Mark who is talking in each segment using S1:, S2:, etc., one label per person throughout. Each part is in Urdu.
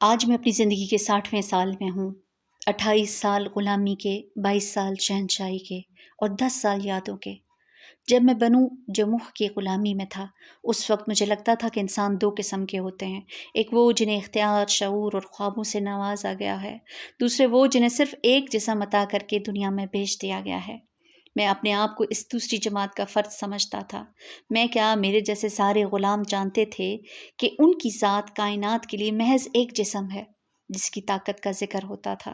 S1: آج میں اپنی زندگی کے 60ویں سال میں ہوں۔ 28 سال غلامی کے، 22 سال شہنشاہی کے اور 10 سال یادوں کے۔ جب میں بنو جموح کی غلامی میں تھا، اس وقت مجھے لگتا تھا کہ انسان دو قسم کے ہوتے ہیں۔ ایک وہ جنہیں اختیار، شعور اور خوابوں سے نوازا گیا ہے، دوسرے وہ جنہیں صرف ایک جسم عطا کر کے دنیا میں بھیج دیا گیا ہے۔ میں اپنے آپ کو اس دوسری جماعت کا فرد سمجھتا تھا۔ میں کیا میرے جیسے سارے غلام جانتے تھے کہ ان کی ذات کائنات کے لیے محض ایک جسم ہے جس کی طاقت کا ذکر ہوتا تھا،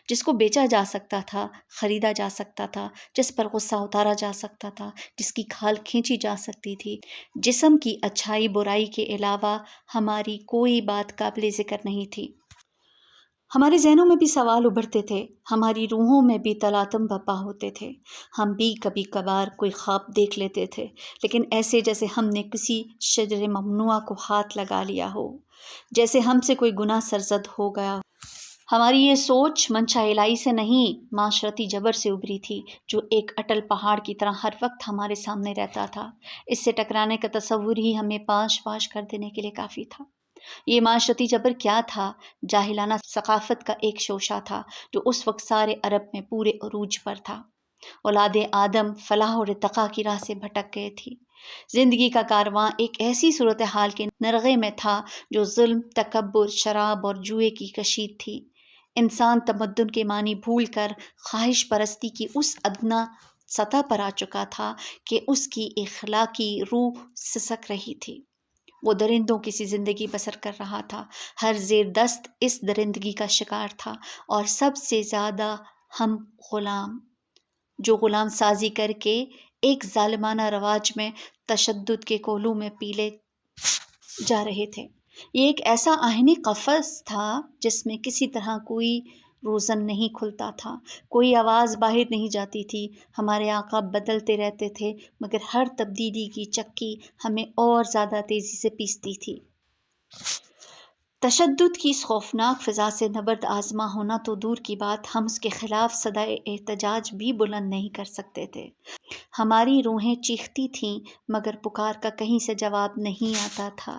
S1: جس کو بیچا جا سکتا تھا، خریدا جا سکتا تھا، جس پر غصہ اتارا جا سکتا تھا، جس کی کھال کھینچی جا سکتی تھی۔ جسم کی اچھائی برائی کے علاوہ ہماری کوئی بات قابل ذکر نہیں تھی۔ ہمارے ذہنوں میں بھی سوال ابھرتے تھے، ہماری روحوں میں بھی تلاطم برپا ہوتے تھے۔ ہم بھی کبھی کبھار کوئی خواب دیکھ لیتے تھے، لیکن ایسے جیسے ہم نے کسی شجر ممنوعہ کو ہاتھ لگا لیا ہو، جیسے ہم سے کوئی گناہ سرزد ہو گیا۔ ہماری یہ سوچ منشا الہی سے نہیں، معاشرتی جبر سے ابھری تھی، جو ایک اٹل پہاڑ کی طرح ہر وقت ہمارے سامنے رہتا تھا۔ اس سے ٹکرانے کا تصور ہی ہمیں پاش پاش کر دینے کے لیے کافی تھا۔ یہ معاشرتی جبر کیا تھا؟ جاہلانہ ثقافت کا ایک شوشہ تھا جو اس وقت سارے عرب میں پورے عروج پر تھا۔ اولاد آدم فلاح اور ارتقاء کی راہ سے بھٹک گئے تھی۔ زندگی کا کارواں ایک ایسی صورتحال کے نرغے میں تھا جو ظلم، تکبر، شراب اور جوئے کی کشید تھی۔ انسان تمدن کے معنی بھول کر خواہش پرستی کی اس ادنا سطح پر آ چکا تھا کہ اس کی اخلاقی روح سسک رہی تھی۔ وہ درندوں کی سی زندگی بسر کر رہا تھا، ہر زیر دست اس درندگی کا شکار تھا، اور سب سے زیادہ ہم غلام، جو غلام سازی کر کے ایک ظالمانہ رواج میں تشدد کے کولوں میں پیلے جا رہے تھے۔ یہ ایک ایسا آہنی قفس تھا جس میں کسی طرح کوئی روزن نہیں کھلتا تھا، کوئی آواز باہر نہیں جاتی تھی۔ ہمارے آقا بدلتے رہتے تھے، مگر ہر تبدیلی کی چکی ہمیں اور زیادہ تیزی سے پیستی تھی۔ تشدد کی اس خوفناک فضا سے نبرد آزما ہونا تو دور کی بات، ہم اس کے خلاف صدائے احتجاج بھی بلند نہیں کر سکتے تھے۔ ہماری روحیں چیختی تھیں، مگر پکار کا کہیں سے جواب نہیں آتا تھا۔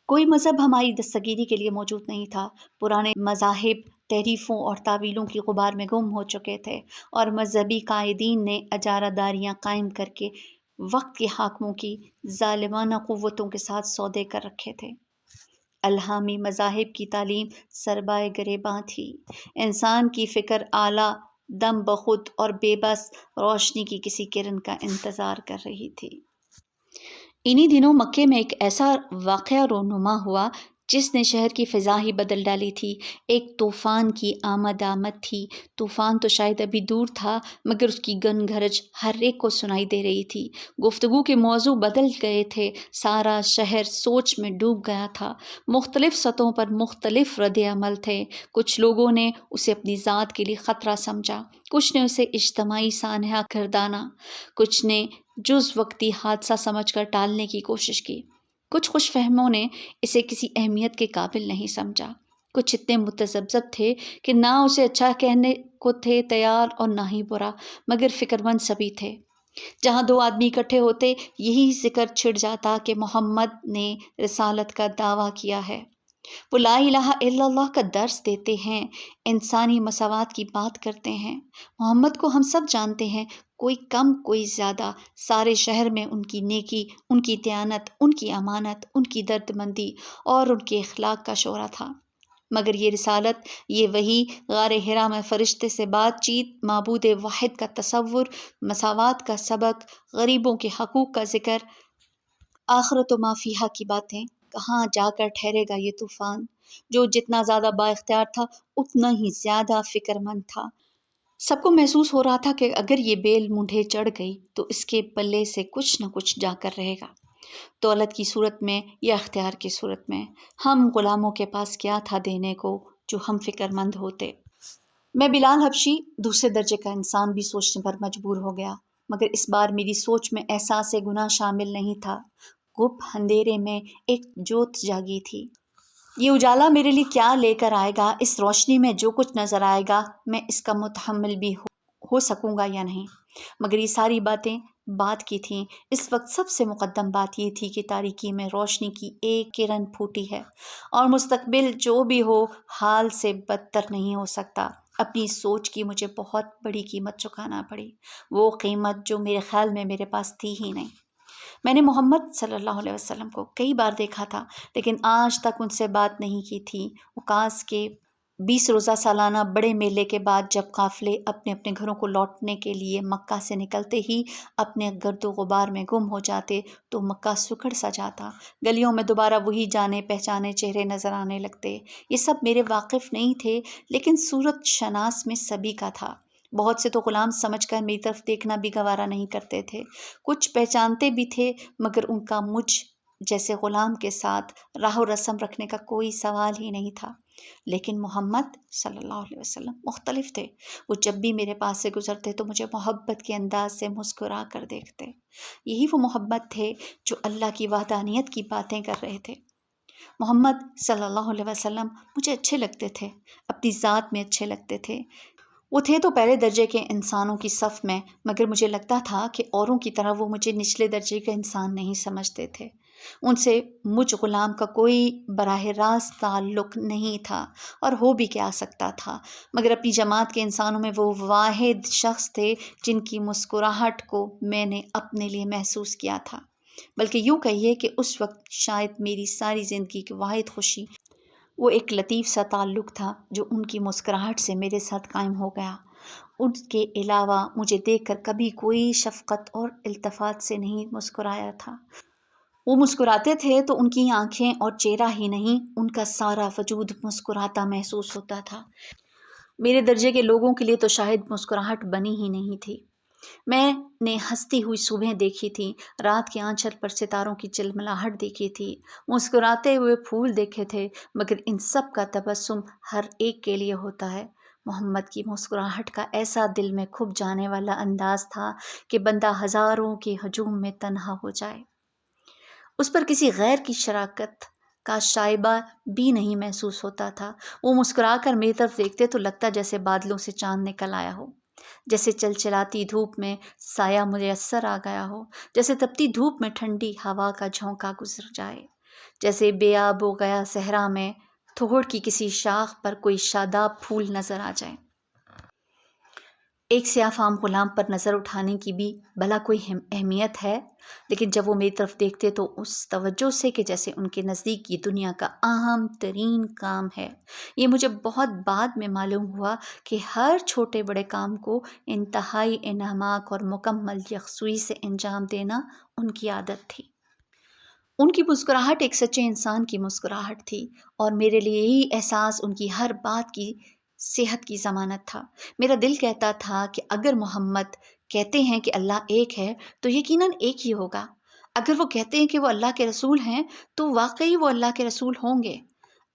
S1: کوئی مذہب ہماری دستگیری کے لیے موجود نہیں تھا۔ پرانے مذاہب تحریفوں اور تعویلوں کی غبار میں گم ہو چکے تھے، اور مذہبی قائدین نے اجارہ داریاں قائم کر کے وقت کے حاکموں کی ظالمانہ قوتوں کے ساتھ سودے کر رکھے تھے۔ الہامی مذاہب کی تعلیم سربائے گریباں تھی۔ انسان کی فکر اعلیٰ دم بخود اور بے بس روشنی کی کسی کرن کا انتظار کر رہی تھی۔ انہی دنوں مکے میں ایک ایسا واقعہ رونما ہوا جس نے شہر کی فضا ہی بدل ڈالی تھی۔ ایک طوفان کی آمد تھی۔ طوفان تو شاید ابھی دور تھا، مگر اس کی گن گھرج ہر ایک کو سنائی دے رہی تھی۔ گفتگو کے موضوع بدل گئے تھے، سارا شہر سوچ میں ڈوب گیا تھا۔ مختلف سطحوں پر مختلف رد عمل تھے۔ کچھ لوگوں نے اسے اپنی ذات کے لیے خطرہ سمجھا، کچھ نے اسے اجتماعی سانحہ گردانا، کچھ نے جز وقتی حادثہ سمجھ کر ٹالنے کی کوشش کی۔ کچھ خوش فہموں نے اسے کسی اہمیت کے قابل نہیں سمجھا۔ کچھ اتنے متذبذب تھے کہ نہ اسے اچھا کہنے کو تھے تیار اور نہ ہی برا، مگر فکر مند سبھی تھے۔ جہاں دو آدمی اکٹھے ہوتے، یہی ذکر چھڑ جاتا کہ محمد نے رسالت کا دعویٰ کیا ہے، وہ لا الہ الا اللہ کا درس دیتے ہیں، انسانی مساوات کی بات کرتے ہیں۔ محمد کو ہم سب جانتے ہیں، کوئی کم کوئی زیادہ، سارے شہر میں ان کی نیکی، ان کی دیانت، ان کی امانت، ان کی درد مندی اور ان کے اخلاق کا شعرہ تھا۔ مگر یہ رسالت، یہ وحی، غار حرا میں فرشتے سے بات چیت، معبود واحد کا تصور، مساوات کا سبق، غریبوں کے حقوق کا ذکر، آخرت و ما فیہا کی باتیں، کہاں جا کر ٹھہرے گا یہ طوفان، جو جتنا زیادہ با اختیار تھا اتنا ہی زیادہ فکر مند تھا۔ سب کو محسوس ہو رہا تھا کہ اگر یہ بیل مونڈھے چڑھ گئی تو اس کے پلے سے کچھ نہ کچھ جا کر رہے گا، دولت کی صورت میں یا اختیار کی صورت میں۔ ہم غلاموں کے پاس کیا تھا دینے کو جو ہم فکر مند ہوتے؟ میں بلال حبشی، دوسرے درجے کا انسان بھی سوچنے پر مجبور ہو گیا، مگر اس بار میری سوچ میں احساس گناہ شامل نہیں تھا۔ گپ اندھیرے میں ایک جوت جاگی تھی۔ یہ اجالا میرے لیے کیا لے کر آئے گا؟ اس روشنی میں جو کچھ نظر آئے گا، میں اس کا متحمل بھی ہو سکوں گا یا نہیں؟ مگر یہ ساری باتیں بات کی تھیں، اس وقت سب سے مقدم بات یہ تھی کہ تاریکی میں روشنی کی ایک کرن پھوٹی ہے اور مستقبل جو بھی ہو حال سے بدتر نہیں ہو سکتا۔ اپنی سوچ کی مجھے بہت بڑی قیمت چکانا پڑی، وہ قیمت جو میرے خیال میں میرے پاس تھی ہی نہیں۔ میں نے محمد صلی اللہ علیہ وسلم کو کئی بار دیکھا تھا، لیکن آج تک ان سے بات نہیں کی تھی۔ اوقاس کے 20 روزہ سالانہ بڑے میلے کے بعد جب قافلے اپنے اپنے گھروں کو لوٹنے کے لیے مکہ سے نکلتے ہی اپنے گرد و غبار میں گم ہو جاتے تو مکہ سکڑ سا جاتا، گلیوں میں دوبارہ وہی جانے پہچانے چہرے نظر آنے لگتے۔ یہ سب میرے واقف نہیں تھے، لیکن صورت شناس میں سبھی کا تھا۔ بہت سے تو غلام سمجھ کر میری طرف دیکھنا بھی گوارا نہیں کرتے تھے، کچھ پہچانتے بھی تھے، مگر ان کا مجھ جیسے غلام کے ساتھ راہ و رسم رکھنے کا کوئی سوال ہی نہیں تھا۔ لیکن محمد صلی اللہ علیہ وسلم مختلف تھے۔ وہ جب بھی میرے پاس سے گزرتے تو مجھے محبت کے انداز سے مسکرا کر دیکھتے۔ یہی وہ محمد تھے جو اللہ کی وحدانیت کی باتیں کر رہے تھے۔ محمد صلی اللہ علیہ وسلم مجھے اچھے لگتے تھے، اپنی ذات میں اچھے لگتے تھے۔ وہ تھے تو پہلے درجے کے انسانوں کی صف میں، مگر مجھے لگتا تھا کہ اوروں کی طرح وہ مجھے نچلے درجے کا انسان نہیں سمجھتے تھے۔ ان سے مجھ غلام کا کوئی براہ راست تعلق نہیں تھا، اور ہو بھی کیا سکتا تھا، مگر اپنی جماعت کے انسانوں میں وہ واحد شخص تھے جن کی مسکراہٹ کو میں نے اپنے لیے محسوس کیا تھا۔ بلکہ یوں کہیے کہ اس وقت شاید میری ساری زندگی کی واحد خوشی وہ ایک لطیف سا تعلق تھا جو ان کی مسکراہٹ سے میرے ساتھ قائم ہو گیا۔ ان کے علاوہ مجھے دیکھ کر کبھی کوئی شفقت اور التفات سے نہیں مسکرایا تھا۔ وہ مسکراتے تھے تو ان کی آنکھیں اور چہرہ ہی نہیں، ان کا سارا وجود مسکراتا محسوس ہوتا تھا۔ میرے درجے کے لوگوں کے لیے تو شاید مسکراہٹ بنی ہی نہیں تھی۔ میں نے ہنستی ہوئی صبحیں دیکھی تھیں، رات کے آنچل پر ستاروں کی چلملاہٹ دیکھی تھی، مسکراتے ہوئے پھول دیکھے تھے، مگر ان سب کا تبسم ہر ایک کے لیے ہوتا ہے۔ محمد کی مسکراہٹ کا ایسا دل میں کھپ جانے والا انداز تھا کہ بندہ ہزاروں کے ہجوم میں تنہا ہو جائے۔ اس پر کسی غیر کی شراکت کا شائبہ بھی نہیں محسوس ہوتا تھا۔ وہ مسکرا کر میری طرف دیکھتے تو لگتا جیسے بادلوں سے چاند نکل آیا ہو، جیسے چلچلاتی دھوپ میں سایہ میسر آ گیا ہو، جیسے تپتی دھوپ میں ٹھنڈی ہوا کا جھونکا گزر جائے، جیسے بے آب ہو گیا صحرا میں تھوڑ کی کسی شاخ پر کوئی شاداب پھول نظر آ جائے۔ ایک سیاہ فام غلام پر نظر اٹھانے کی بھی بھلا کوئی اہمیت ہے، لیکن جب وہ میری طرف دیکھتے تو اس توجہ سے کہ جیسے ان کے نزدیک یہ دنیا کا اہم ترین کام ہے۔ یہ مجھے بہت بعد میں معلوم ہوا کہ ہر چھوٹے بڑے کام کو انتہائی انہماک اور مکمل یکسوئی سے انجام دینا ان کی عادت تھی۔ ان کی مسکراہٹ ایک سچے انسان کی مسکراہٹ تھی، اور میرے لیے یہی احساس ان کی ہر بات کی صحت کی ضمانت تھا۔ میرا دل کہتا تھا کہ اگر محمد کہتے ہیں کہ اللہ ایک ہے تو یقیناً ایک ہی ہوگا۔ اگر وہ کہتے ہیں کہ وہ اللہ کے رسول ہیں تو واقعی وہ اللہ کے رسول ہوں گے۔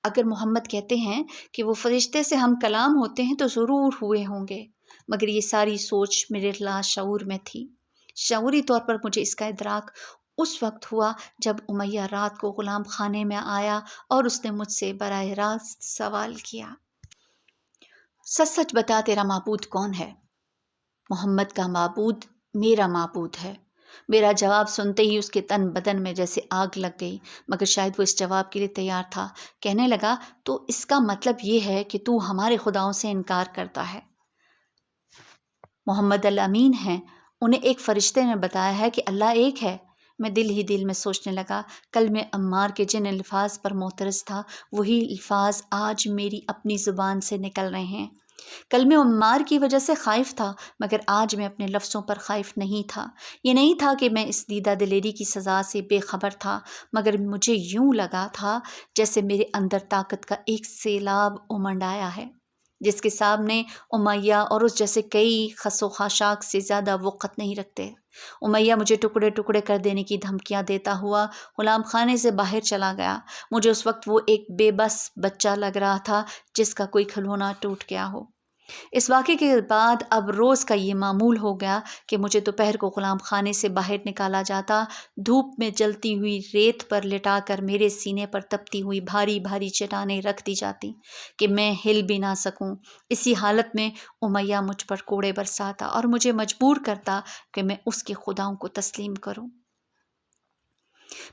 S1: اگر محمد کہتے ہیں کہ وہ فرشتے سے ہم کلام ہوتے ہیں تو ضرور ہوئے ہوں گے۔ مگر یہ ساری سوچ میرے لاشعور میں تھی۔ شعوری طور پر مجھے اس کا ادراک اس وقت ہوا جب امیہ رات کو غلام خانے میں آیا اور اس نے مجھ سے براہ راست سوال کیا، سچ سچ بتا تیرا معبود کون ہے؟ محمد کا معبود میرا معبود ہے۔ میرا جواب سنتے ہی اس کے تن بدن میں جیسے آگ لگ گئی، مگر شاید وہ اس جواب کے لیے تیار تھا۔ کہنے لگا، تو اس کا مطلب یہ ہے کہ تو ہمارے خداؤں سے انکار کرتا ہے۔ محمد الامین ہیں، انہیں ایک فرشتے نے بتایا ہے کہ اللہ ایک ہے۔ میں دل ہی دل میں سوچنے لگا، کل میں عمار کے جن الفاظ پر معترض تھا وہی الفاظ آج میری اپنی زبان سے نکل رہے ہیں۔ کل میں عمار کی وجہ سے خائف تھا، مگر آج میں اپنے لفظوں پر خائف نہیں تھا۔ یہ نہیں تھا کہ میں اس دیدہ دلیری کی سزا سے بے خبر تھا، مگر مجھے یوں لگا تھا جیسے میرے اندر طاقت کا ایک سیلاب امنڈ آیا ہے، جس کے سامنے امیہ اور اس جیسے کئی خس و خاشاک سے زیادہ وقت نہیں رکھتے۔ امیہ مجھے ٹکڑے ٹکڑے کر دینے کی دھمکیاں دیتا ہوا غلام خانے سے باہر چلا گیا۔ مجھے اس وقت وہ ایک بے بس بچہ لگ رہا تھا جس کا کوئی کھلونا ٹوٹ گیا ہو۔ اس واقعے کے بعد اب روز کا یہ معمول ہو گیا کہ مجھے دوپہر کو غلام خانے سے باہر نکالا جاتا، دھوپ میں جلتی ہوئی ریت پر لٹا کر میرے سینے پر تپتی ہوئی بھاری بھاری چٹانیں رکھ دی جاتی کہ میں ہل بھی نہ سکوں۔ اسی حالت میں امیہ مجھ پر کوڑے برساتا اور مجھے مجبور کرتا کہ میں اس کے خداؤں کو تسلیم کروں۔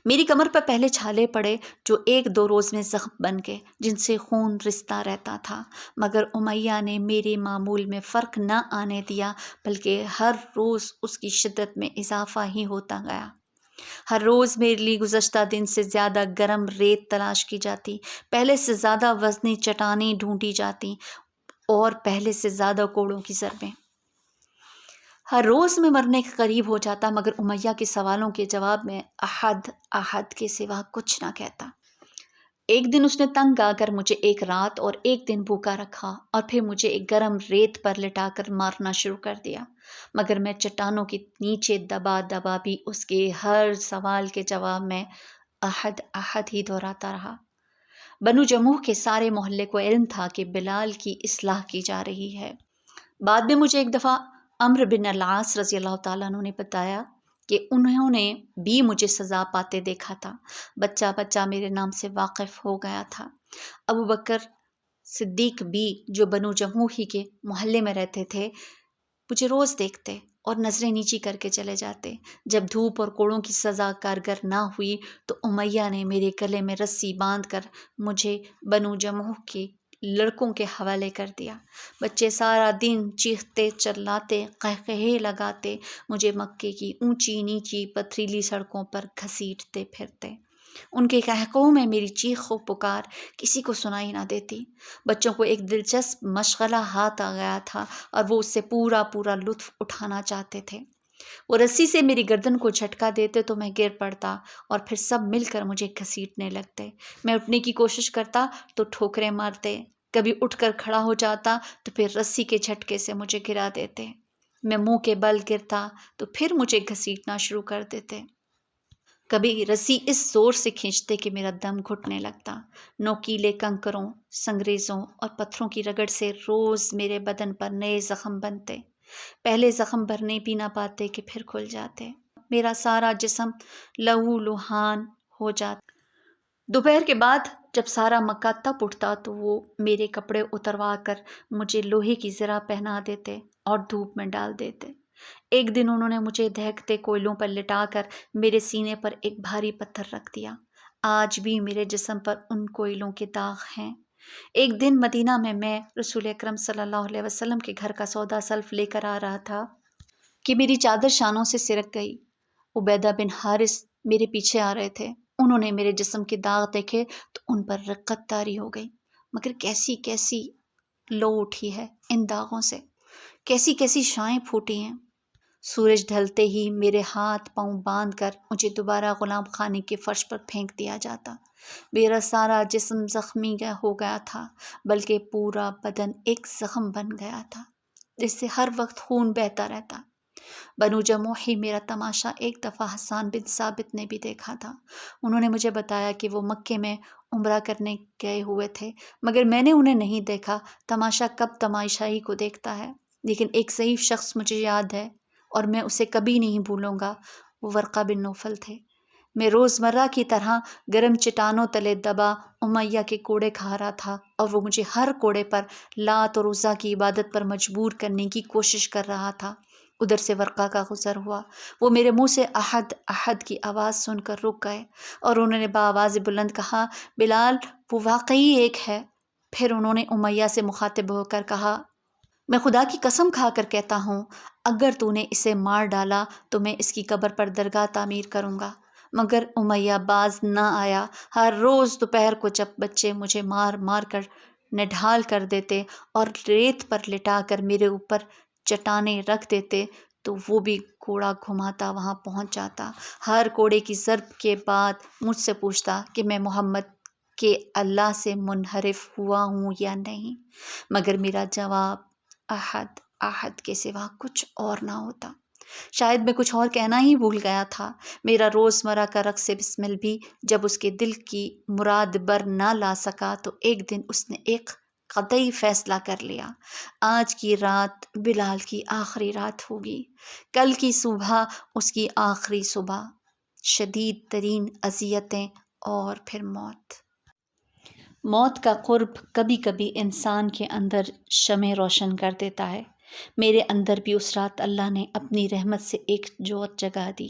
S1: میری کمر پر پہلے چھالے پڑے جو 1-2 روز میں زخم بن گئے، جن سے خون رستا رہتا تھا، مگر امیہ نے میرے معمول میں فرق نہ آنے دیا، بلکہ ہر روز اس کی شدت میں اضافہ ہی ہوتا گیا۔ ہر روز میرے لیے گزشتہ دن سے زیادہ گرم ریت تلاش کی جاتی، پہلے سے زیادہ وزنی چٹانیں ڈھونڈی جاتی اور پہلے سے زیادہ کوڑوں کی ضربیں۔ ہر روز میں مرنے کے قریب ہو جاتا، مگر امیہ کے سوالوں کے جواب میں احد احد کے سوا کچھ نہ کہتا۔ ایک دن اس نے تنگ آ کر مجھے ایک رات اور ایک دن بھوکا رکھا اور پھر مجھے ایک گرم ریت پر لٹا کر مارنا شروع کر دیا، مگر میں چٹانوں کے نیچے دبا دبا بھی اس کے ہر سوال کے جواب میں احد احد ہی دہراتا رہا۔ بنو جموح کے سارے محلے کو علم تھا کہ بلال کی اصلاح کی جا رہی ہے۔ بعد میں مجھے ایک دفعہ عمرو بن العاص رضی اللہ تعالیٰ عنہ نے بتایا کہ انہوں نے بھی مجھے سزا پاتے دیکھا تھا۔ بچہ بچہ میرے نام سے واقف ہو گیا تھا۔ ابو بکر صدیق بھی جو بنو جموح ہی کے محلے میں رہتے تھے مجھے روز دیکھتے اور نظریں نیچی کر کے چلے جاتے۔ جب دھوپ اور کوڑوں کی سزا کارگر نہ ہوئی تو امیہ نے میرے گلے میں رسی باندھ کر مجھے بنو جموح کے لڑکوں کے حوالے کر دیا۔ بچے سارا دن چیختے چلاتے قہقہے لگاتے مجھے مکے کی اونچی نیچی پتھریلی سڑکوں پر گھسیٹتے پھرتے۔ ان کے قہقہوں میں میری چیخ و پکار کسی کو سنائی نہ دیتی۔ بچوں کو ایک دلچسپ مشغلہ ہاتھ آ گیا تھا اور وہ اس سے پورا لطف اٹھانا چاہتے تھے۔ وہ رسی سے میری گردن کو جھٹکا دیتے تو میں گر پڑتا اور پھر سب مل کر مجھے گھسیٹنے لگتے۔ میں اٹھنے کی کوشش کرتا تو ٹھوکریں مارتے، کبھی اٹھ کر کھڑا ہو جاتا تو پھر رسی کے جھٹکے سے مجھے گرا دیتے۔ میں منہ کے بل گرتا تو پھر مجھے گھسیٹنا شروع کر دیتے۔ کبھی رسی اس زور سے کھینچتے کہ میرا دم گھٹنے لگتا۔ نوکیلے کنکروں، سنگریزوں اور پتھروں کی رگڑ سے روز میرے بدن پر نئے زخم بنتے۔ پہلے زخم بھرنے بھی نہ پاتے کہ پھر کھل جاتے۔ میرا سارا جسم لہو لہان ہو جاتا۔ دوپہر کے بعد جب سارا مکہ تپ اٹھتا تو وہ میرے کپڑے اتروا کر مجھے لوہے کی زرہ پہنا دیتے اور دھوپ میں ڈال دیتے۔ ایک دن انہوں نے مجھے دہکتے کوئلوں پر لٹا کر میرے سینے پر ایک بھاری پتھر رکھ دیا۔ آج بھی میرے جسم پر ان کوئلوں کے داغ ہیں۔ ایک دن مدینہ میں رسول اکرم صلی اللہ علیہ وسلم کے گھر کا سودا سلف لے کر آ رہا تھا کہ میری چادر شانوں سے سرک گئی۔ عبیدہ بن حارث میرے پیچھے آ رہے تھے۔ انہوں نے میرے جسم کے داغ دیکھے تو ان پر رقت طاری ہو گئی، مگر کیسی کیسی لو اٹھی ہے ان داغوں سے، کیسی کیسی شائیں پھوٹی ہیں۔ سورج ڈھلتے ہی میرے ہاتھ پاؤں باندھ کر مجھے دوبارہ غلام خانے کے فرش پر پھینک دیا جاتا۔ میرا سارا جسم زخمی ہو گیا تھا، بلکہ پورا بدن ایک زخم بن گیا تھا جس سے ہر وقت خون بہتا رہتا۔ بنو جموح ہی میرا تماشا ایک دفعہ حسان بن ثابت نے بھی دیکھا تھا۔ انہوں نے مجھے بتایا کہ وہ مکے میں عمرہ کرنے گئے ہوئے تھے، مگر میں نے انہیں نہیں دیکھا۔ تماشا کب تماشائی کو دیکھتا ہے، لیکن ایک ضعیف شخص مجھے یاد ہے اور میں اسے کبھی نہیں بھولوں گا۔ وہ ورقہ بن نوفل تھے۔ میں روزمرہ کی طرح گرم چٹانوں تلے دبا امیہ کے کوڑے کھا رہا تھا اور وہ مجھے ہر کوڑے پر لات اور عزیٰ کی عبادت پر مجبور کرنے کی کوشش کر رہا تھا۔ ادھر سے ورقہ کا گزر ہوا۔ وہ میرے منہ سے احد احد کی آواز سن کر رک گئے اور انہوں نے بآواز بلند کہا، بلال وہ واقعی ایک ہے۔ پھر انہوں نے امیہ سے مخاطب ہو کر کہا، میں خدا کی قسم کھا کر کہتا ہوں اگر تو نے اسے مار ڈالا تو میں اس کی قبر پر درگاہ تعمیر کروں گا۔ مگر امیہ باز نہ آیا۔ ہر روز دوپہر کو جب بچے مجھے مار مار کر نڈھال کر دیتے اور ریت پر لٹا کر میرے اوپر چٹانیں رکھ دیتے تو وہ بھی کوڑا گھماتا وہاں پہنچ جاتا۔ ہر کوڑے کی ضرب کے بعد مجھ سے پوچھتا کہ میں محمد کے اللہ سے منحرف ہوا ہوں یا نہیں، مگر میرا جواب احد احد کے سوا کچھ اور نہ ہوتا۔ شاید میں کچھ اور کہنا ہی بھول گیا تھا۔ میرا روزمرہ کا رقص بسمل بھی جب اس کے دل کی مراد بر نہ لا سکا تو ایک دن اس نے ایک قطعی فیصلہ کر لیا، آج کی رات بلال کی آخری رات ہوگی، کل کی صبح اس کی آخری صبح، شدید ترین اذیتیں اور پھر موت۔ موت کا قرب کبھی کبھی انسان کے اندر شمع روشن کر دیتا ہے۔ میرے اندر بھی اس رات اللہ نے اپنی رحمت سے ایک جوت جگا دی۔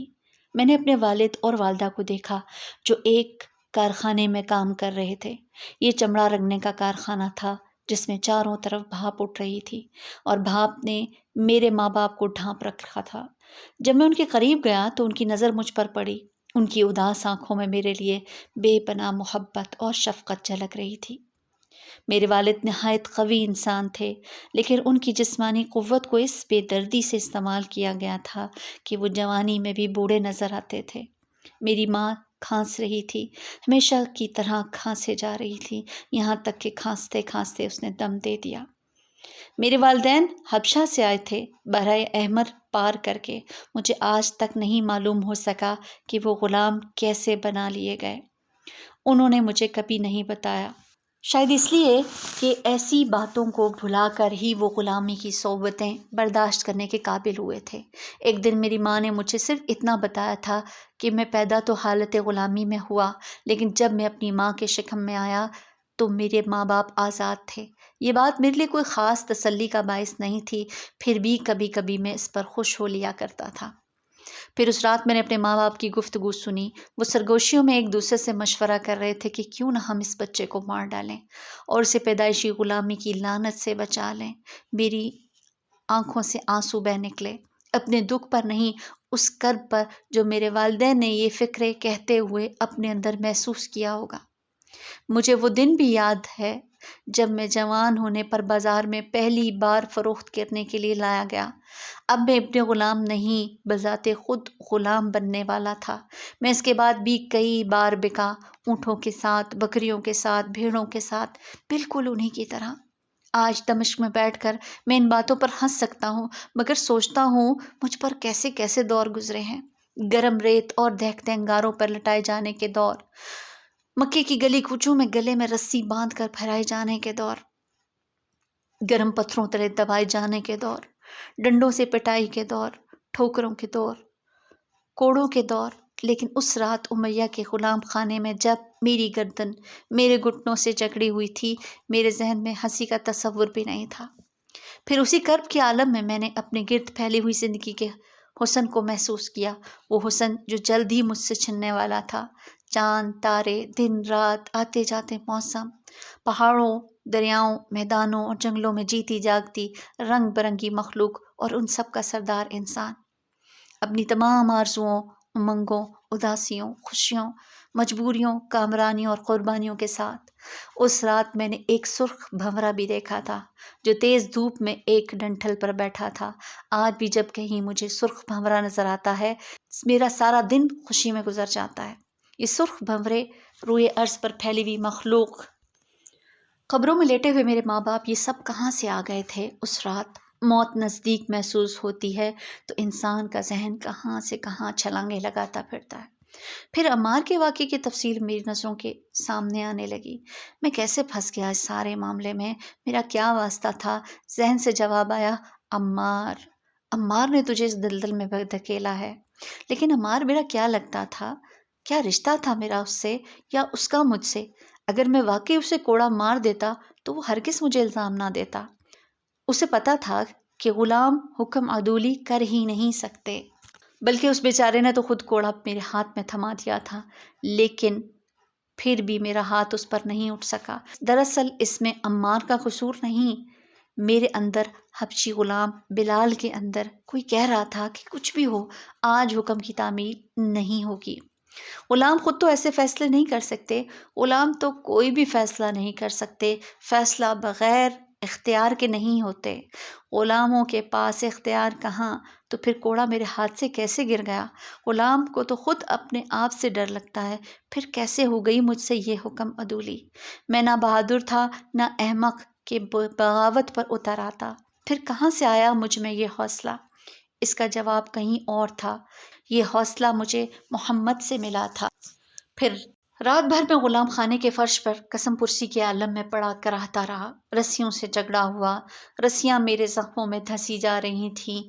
S1: میں نے اپنے والد اور والدہ کو دیکھا جو ایک کارخانے میں کام کر رہے تھے۔ یہ چمڑا رنگنے کا کارخانہ تھا جس میں چاروں طرف بھاپ اٹھ رہی تھی اور بھاپ نے میرے ماں باپ کو ڈھانپ رکھا تھا۔ جب میں ان کے قریب گیا تو ان کی نظر مجھ پر پڑی۔ ان کی اداس آنکھوں میں میرے لیے بے پناہ محبت اور شفقت جھلک رہی تھی۔ میرے والد نہایت قوی انسان تھے، لیکن ان کی جسمانی قوت کو اس بے دردی سے استعمال کیا گیا تھا کہ وہ جوانی میں بھی بوڑھے نظر آتے تھے۔ میری ماں کھانس رہی تھی، ہمیشہ کی طرح کھانسے جا رہی تھی، یہاں تک کہ کھانستے کھانستے اس نے دم دے دیا۔ میرے والدین حبشہ سے آئے تھے بحرۂ احمر پار کر کے۔ مجھے آج تک نہیں معلوم ہو سکا کہ وہ غلام کیسے بنا لیے گئے۔ انہوں نے مجھے کبھی نہیں بتایا، شاید اس لیے کہ ایسی باتوں کو بھلا کر ہی وہ غلامی کی صعوبتیں برداشت کرنے کے قابل ہوئے تھے۔ ایک دن میری ماں نے مجھے صرف اتنا بتایا تھا کہ میں پیدا تو حالت غلامی میں ہوا، لیکن جب میں اپنی ماں کے شکم میں آیا تو میرے ماں باپ آزاد تھے۔ یہ بات میرے لیے کوئی خاص تسلی کا باعث نہیں تھی، پھر بھی کبھی کبھی میں اس پر خوش ہو لیا کرتا تھا۔ پھر اس رات میں نے اپنے ماں باپ کی گفتگو سنی۔ وہ سرگوشیوں میں ایک دوسرے سے مشورہ کر رہے تھے کہ کیوں نہ ہم اس بچے کو مار ڈالیں اور اسے پیدائشی غلامی کی لعنت سے بچا لیں۔ میری آنکھوں سے آنسو بہہ نکلے، اپنے دکھ پر نہیں، اس کرب پر جو میرے والدین نے یہ فکرے کہتے ہوئے اپنے اندر محسوس کیا ہوگا۔ مجھے وہ دن بھی یاد ہے جب میں جوان ہونے پر بازار میں پہلی بار فروخت کرنے کے لیے لایا گیا۔ اب میں اپنے غلام نہیں، بذات خود غلام بننے والا تھا۔ میں اس کے بعد بھی کئی بار بکا، اونٹوں کے ساتھ، بکریوں کے ساتھ، بھیڑوں کے ساتھ، بالکل انہی کی طرح۔ آج دمشق میں بیٹھ کر میں ان باتوں پر ہنس سکتا ہوں، مگر سوچتا ہوں مجھ پر کیسے کیسے دور گزرے ہیں۔ گرم ریت اور دہکتے انگاروں پر لٹائے جانے کے دور، مکے کی گلی کوچوں میں گلے میں رسی باندھ کر پھیلائے جانے کے دور، گرم پتھروں تلے دبائے جانے کے دور، ڈنڈوں سے پٹائی کے دور، ٹھوکروں کے دور، کوڑوں کے دور۔ لیکن اس رات امیہ کے غلام خانے میں جب میری گردن میرے گھٹنوں سے جکڑی ہوئی تھی، میرے ذہن میں ہنسی کا تصور بھی نہیں تھا۔ پھر اسی کرب کے عالم میں میں نے اپنے گرد پھیلی ہوئی زندگی کے حسن کو محسوس کیا، وہ حسن جو جلد ہی مجھ سے چھننے والا تھا۔ چاند، تارے، دن رات، آتے جاتے موسم، پہاڑوں، دریاؤں، میدانوں اور جنگلوں میں جیتی جاگتی رنگ برنگی مخلوق اور ان سب کا سردار انسان، اپنی تمام آرزوؤں، امنگوں، اداسیوں، خوشیوں، مجبوریوں، کامرانیوں اور قربانیوں کے ساتھ۔ اس رات میں نے ایک سرخ بھنورا بھی دیکھا تھا جو تیز دھوپ میں ایک ڈنٹھل پر بیٹھا تھا۔ آج بھی جب کہیں مجھے سرخ بھنورا نظر آتا ہے، میرا سارا دن خوشی میں گزر جاتا ہے۔ یہ سرخ بھنورے روئے ارض پر پھیلی ہوئی مخلوق، قبروں میں لیٹے ہوئے میرے ماں باپ، یہ سب کہاں سے آ گئے تھے اس رات؟ موت نزدیک محسوس ہوتی ہے تو انسان کا ذہن کہاں سے کہاں چھلانگیں لگاتا پھرتا ہے۔ پھر عمار کے واقعے کی تفصیل میری نظروں کے سامنے آنے لگی۔ میں کیسے پھنس گیا اس سارے معاملے میں؟ میرا کیا واسطہ تھا؟ ذہن سے جواب آیا، عمار، عمار نے تجھے اس دلدل میں دھکیلا ہے۔ لیکن عمار میرا کیا لگتا تھا؟ کیا رشتہ تھا میرا اس سے یا اس کا مجھ سے؟ اگر میں واقعی اسے کوڑا مار دیتا تو وہ ہرگز مجھے الزام نہ دیتا۔ اسے پتا تھا کہ غلام حکم عدولی کر ہی نہیں سکتے، بلکہ اس بیچارے نے تو خود کوڑا میرے ہاتھ میں تھما دیا تھا، لیکن پھر بھی میرا ہاتھ اس پر نہیں اٹھ سکا۔ دراصل اس میں عمار کا قصور نہیں، میرے اندر حبشی غلام بلال کے اندر کوئی کہہ رہا تھا کہ کچھ بھی ہو، آج حکم کی تعمیل نہیں ہوگی۔ غلام خود تو ایسے فیصلے نہیں کر سکتے، غلام تو کوئی بھی فیصلہ نہیں کر سکتے، فیصلہ بغیر اختیار کے نہیں ہوتے۔ غلاموں کے پاس اختیار کہاں؟ تو پھر کوڑا میرے ہاتھ سے کیسے گر گیا؟ غلام کو تو خود اپنے آپ سے ڈر لگتا ہے، پھر کیسے ہو گئی مجھ سے یہ حکم عدولی؟ میں نہ بہادر تھا نہ احمق کہ بغاوت پر اتر آتا، پھر کہاں سے آیا مجھ میں یہ حوصلہ؟ اس کا جواب کہیں اور تھا، یہ حوصلہ مجھے محمد سے ملا تھا۔ پھر رات بھر میں غلام خانے کے فرش پر قسم پرسی کے عالم میں پڑا کراہتا رہا۔ رسیوں سے جھگڑا ہوا، رسیاں میرے زخموں میں دھسی جا رہی تھیں،